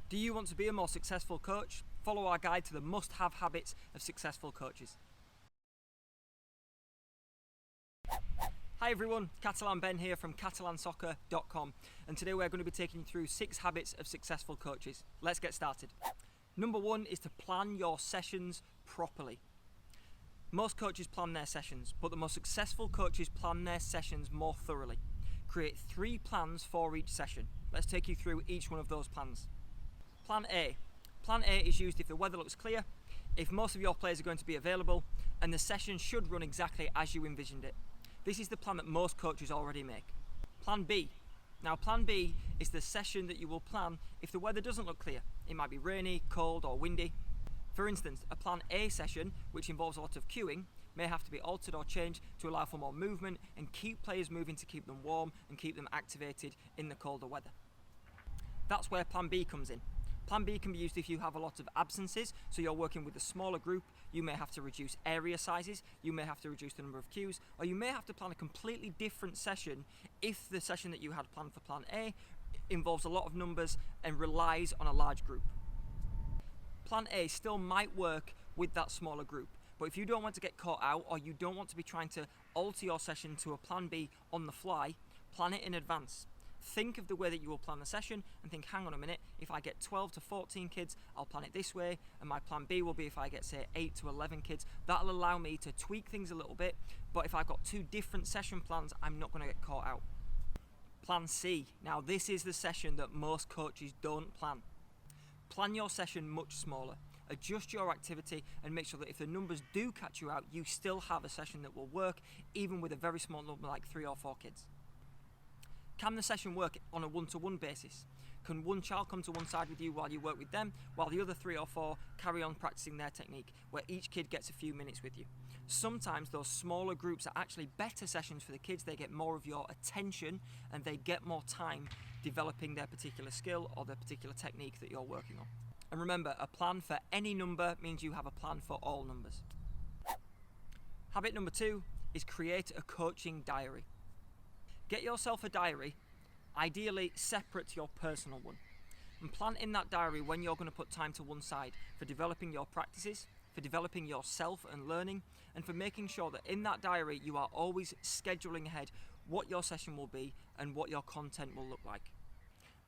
Do you want to be a more successful coach? Follow our guide to the must-have habits of successful coaches. Hi everyone, Catalan Ben here from CatalanSoccer.com, and today we're going to be taking you through 6 habits of successful coaches. Let's get started. Number 1 is to plan your sessions properly. Most coaches plan their sessions, but the most successful coaches plan their sessions more thoroughly. Create 3 plans for each session. Let's take you through each one of those plans. Plan A. Plan A is used if the weather looks clear, if most of your players are going to be available, and the session should run exactly as you envisioned it. This is the plan that most coaches already make. Plan B. Now Plan B is the session that you will plan if the weather doesn't look clear. It might be rainy, cold or windy. For instance, a Plan A session, which involves a lot of queuing, may have to be altered or changed to allow for more movement and keep players moving to keep them warm and keep them activated in the colder weather. That's where Plan B comes in. Plan B can be used if you have a lot of absences, so you're working with a smaller group. You may have to reduce area sizes, you may have to reduce the number of queues, or you may have to plan a completely different session if the session that you had planned for Plan A involves a lot of numbers and relies on a large group. Plan A still might work with that smaller group, but if you don't want to get caught out or you don't want to be trying to alter your session to a Plan B on the fly, plan it in advance. Think of the way that you will plan the session and think, hang on a minute, if I get 12 to 14 kids, I'll plan it this way, and my Plan B will be if I get, say, 8 to 11 kids. That'll allow me to tweak things a little bit, but if I've got 2 different session plans, I'm not going to get caught out. Plan C. Now this is the session that most coaches don't plan. Plan your session much smaller. Adjust your activity and make sure that if the numbers do catch you out, you still have a session that will work, even with a very small number like 3 or 4 kids. Can the session work on a one-to-one basis? Can one child come to one side with you while you work with them, while the other 3 or 4 carry on practicing their technique, where each kid gets a few minutes with you? Sometimes those smaller groups are actually better sessions for the kids. They get more of your attention and they get more time developing their particular skill or their particular technique that you're working on. And remember, a plan for any number means you have a plan for all numbers. Habit number 2 is create a coaching diary. Get yourself a diary, ideally separate to your personal one, and plan in that diary when you're going to put time to one side for developing your practices, for developing yourself and learning, and for making sure that in that diary you are always scheduling ahead what your session will be and what your content will look like.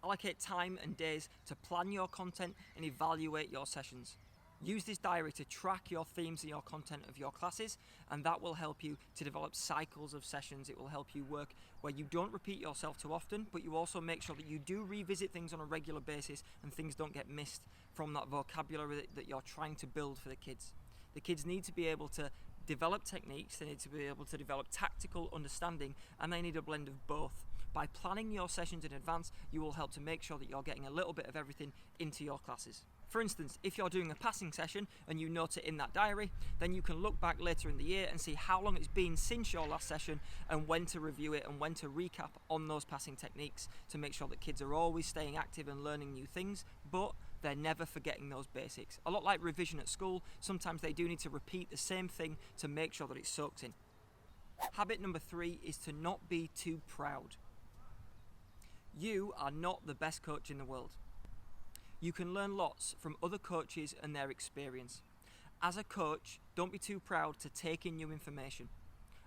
Allocate time and days to plan your content and evaluate your sessions. Use this diary to track your themes and your content of your classes, and that will help you to develop cycles of sessions. It will help you work where you don't repeat yourself too often, but you also make sure that you do revisit things on a regular basis and things don't get missed from that vocabulary that you're trying to build for the kids. The kids need to be able to develop techniques, they need to be able to develop tactical understanding, and they need a blend of both. By planning your sessions in advance, you will help to make sure that you're getting a little bit of everything into your classes. For instance, if you're doing a passing session and you note it in that diary, then you can look back later in the year and see how long it's been since your last session and when to review it and when to recap on those passing techniques to make sure that kids are always staying active and learning new things, but they're never forgetting those basics. A lot like revision at school, sometimes they do need to repeat the same thing to make sure that it's soaked in. Habit number 3 is to not be too proud. You are not the best coach in the world. You can learn lots from other coaches and their experience. As a coach, don't be too proud to take in new information.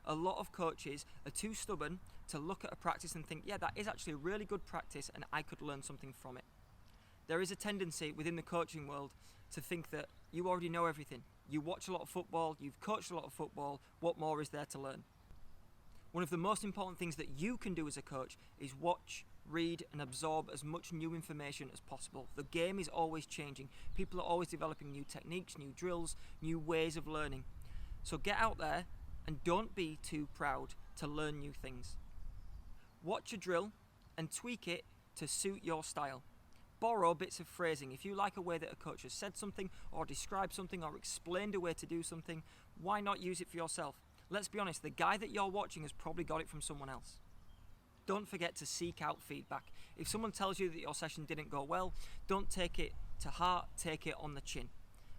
A lot of coaches are too stubborn to look at a practice and think, yeah, that is actually a really good practice and I could learn something from it. There is a tendency within the coaching world to think that you already know everything. You watch a lot of football, you've coached a lot of football, what more is there to learn? One of the most important things that you can do as a coach is watch, read and absorb as much new information as possible. The game is always changing. People are always developing new techniques, new drills, new ways of learning. So get out there and don't be too proud to learn new things. Watch a drill and tweak it to suit your style. Borrow bits of phrasing. If you like a way that a coach has said something or described something or explained a way to do something, why not use it for yourself? Let's be honest, the guy that you're watching has probably got it from someone else. Don't forget to seek out feedback. If someone tells you that your session didn't go well, don't take it to heart, take it on the chin.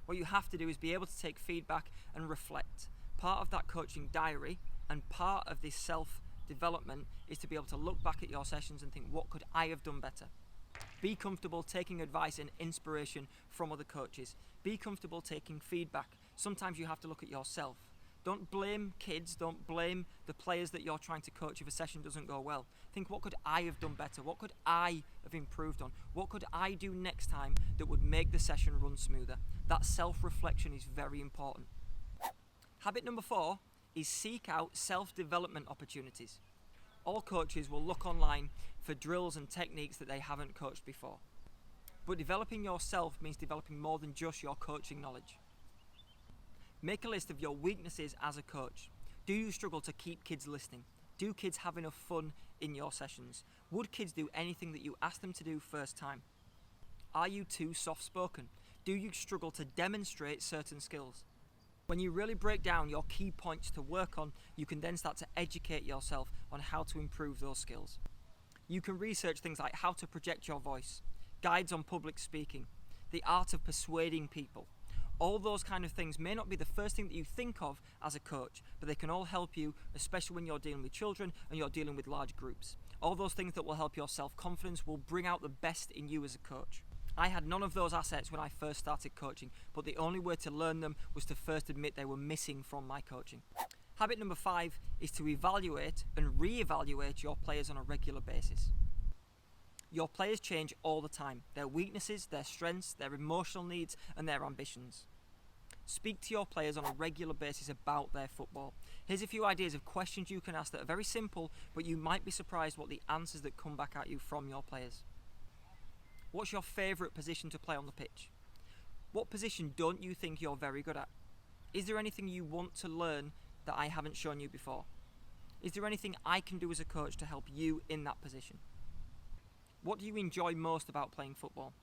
What you have to do is be able to take feedback and reflect. Part of that coaching diary and part of this self-development is to be able to look back at your sessions and think, what could I have done better? Be comfortable taking advice and inspiration from other coaches. Be comfortable taking feedback. Sometimes you have to look at yourself. Don't blame kids, don't blame the players that you're trying to coach if a session doesn't go well. Think, what could I have done better? What could I have improved on? What could I do next time that would make the session run smoother? That self-reflection is very important. Habit number 4 is seek out self-development opportunities. All coaches will look online for drills and techniques that they haven't coached before. But developing yourself means developing more than just your coaching knowledge. Make a list of your weaknesses as a coach. Do you struggle to keep kids listening? Do kids have enough fun in your sessions? Would kids do anything that you ask them to do first time? Are you too soft-spoken? Do you struggle to demonstrate certain skills? When you really break down your key points to work on, you can then start to educate yourself on how to improve those skills. You can research things like how to project your voice, guides on public speaking, the art of persuading people. All those kind of things may not be the first thing that you think of as a coach, but they can all help you, especially when you're dealing with children and you're dealing with large groups. All those things that will help your self-confidence will bring out the best in you as a coach. I had none of those assets when I first started coaching, but the only way to learn them was to first admit they were missing from my coaching. Habit number 5 is to evaluate and re-evaluate your players on a regular basis. Your players change all the time. Their weaknesses, their strengths, their emotional needs, and their ambitions. Speak to your players on a regular basis about their football. Here's a few ideas of questions you can ask that are very simple, but you might be surprised what the answers that come back at you from your players. What's your favourite position to play on the pitch? What position don't you think you're very good at? Is there anything you want to learn that I haven't shown you before? Is there anything I can do as a coach to help you in that position? What do you enjoy most about playing football?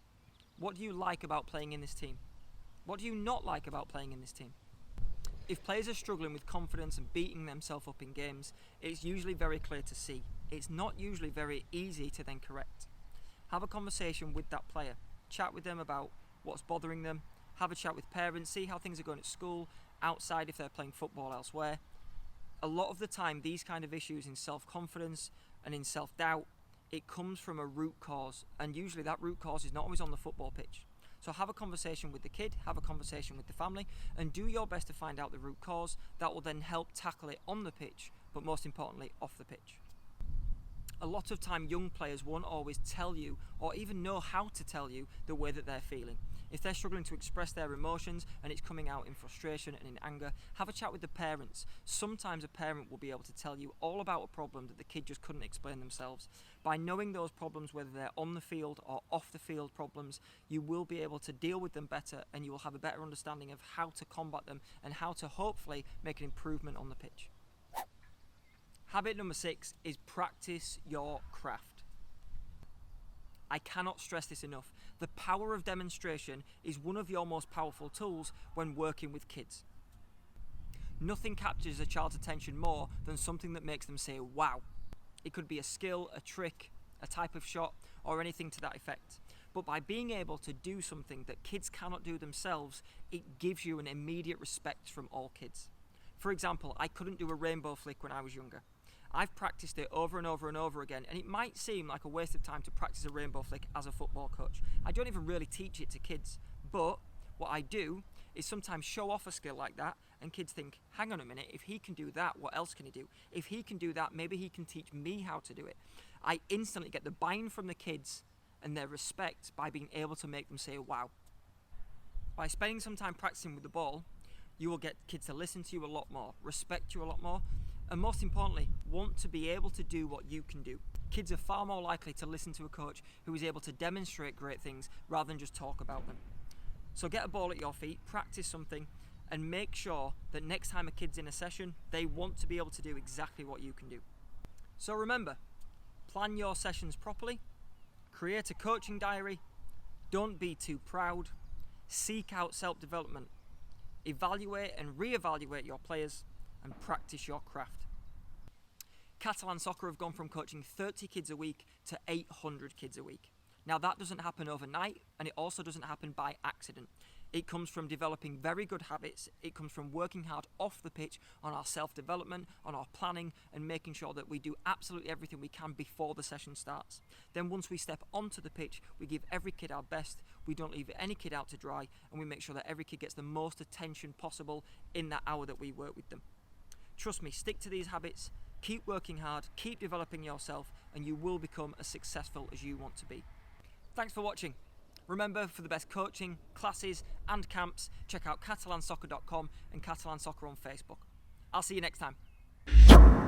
What do you like about playing in this team? What do you not like about playing in this team? If players are struggling with confidence and beating themselves up in games, it's usually very clear to see. It's not usually very easy to then correct. Have a conversation with that player. Chat with them about what's bothering them. Have a chat with parents. See how things are going at school, outside if they're playing football elsewhere. A lot of the time, these kind of issues in self-confidence and in self-doubt, it comes from a root cause. And usually that root cause is not always on the football pitch. So have a conversation with the kid, have a conversation with the family, and do your best to find out the root cause. That will then help tackle it on the pitch, but most importantly, off the pitch. A lot of time, young players won't always tell you or even know how to tell you the way that they're feeling. If they're struggling to express their emotions and it's coming out in frustration and in anger, have a chat with the parents. Sometimes a parent will be able to tell you all about a problem that the kid just couldn't explain themselves. By knowing those problems, whether they're on the field or off the field problems, you will be able to deal with them better, and you will have a better understanding of how to combat them and how to hopefully make an improvement on the pitch. Habit number 6 is practice your craft. I cannot stress this enough. The power of demonstration is one of your most powerful tools when working with kids. Nothing captures a child's attention more than something that makes them say, wow. It could be a skill, a trick, a type of shot, or anything to that effect. But by being able to do something that kids cannot do themselves, it gives you an immediate respect from all kids. For example, I couldn't do a rainbow flick when I was younger. I've practiced it over and over and over again, and it might seem like a waste of time to practice a rainbow flick as a football coach. I don't even really teach it to kids, but what I do is sometimes show off a skill like that, and kids think, hang on a minute, if he can do that, what else can he do? If he can do that, maybe he can teach me how to do it. I instantly get the buy-in from the kids and their respect by being able to make them say, wow. By spending some time practicing with the ball, you will get kids to listen to you a lot more, respect you a lot more, and most importantly, want to be able to do what you can do. Kids are far more likely to listen to a coach who is able to demonstrate great things rather than just talk about them. So get a ball at your feet, practice something, and make sure that next time a kid's in a session, they want to be able to do exactly what you can do. So remember, plan your sessions properly, create a coaching diary, don't be too proud, seek out self-development, evaluate and re-evaluate your players, and practice your craft. Catalan Soccer have gone from coaching 30 kids a week to 800 kids a week. Now that doesn't happen overnight, and it also doesn't happen by accident. It comes from developing very good habits. It comes from working hard off the pitch on our self-development, on our planning, and making sure that we do absolutely everything we can before the session starts. Then once we step onto the pitch, we give every kid our best. We don't leave any kid out to dry, and we make sure that every kid gets the most attention possible in that hour that we work with them. Trust me, stick to these habits, keep working hard, keep developing yourself, and you will become as successful as you want to be. Thanks for watching. Remember, for the best coaching, classes and camps, check out CatalanSoccer.com and Catalan Soccer on Facebook. I'll see you next time.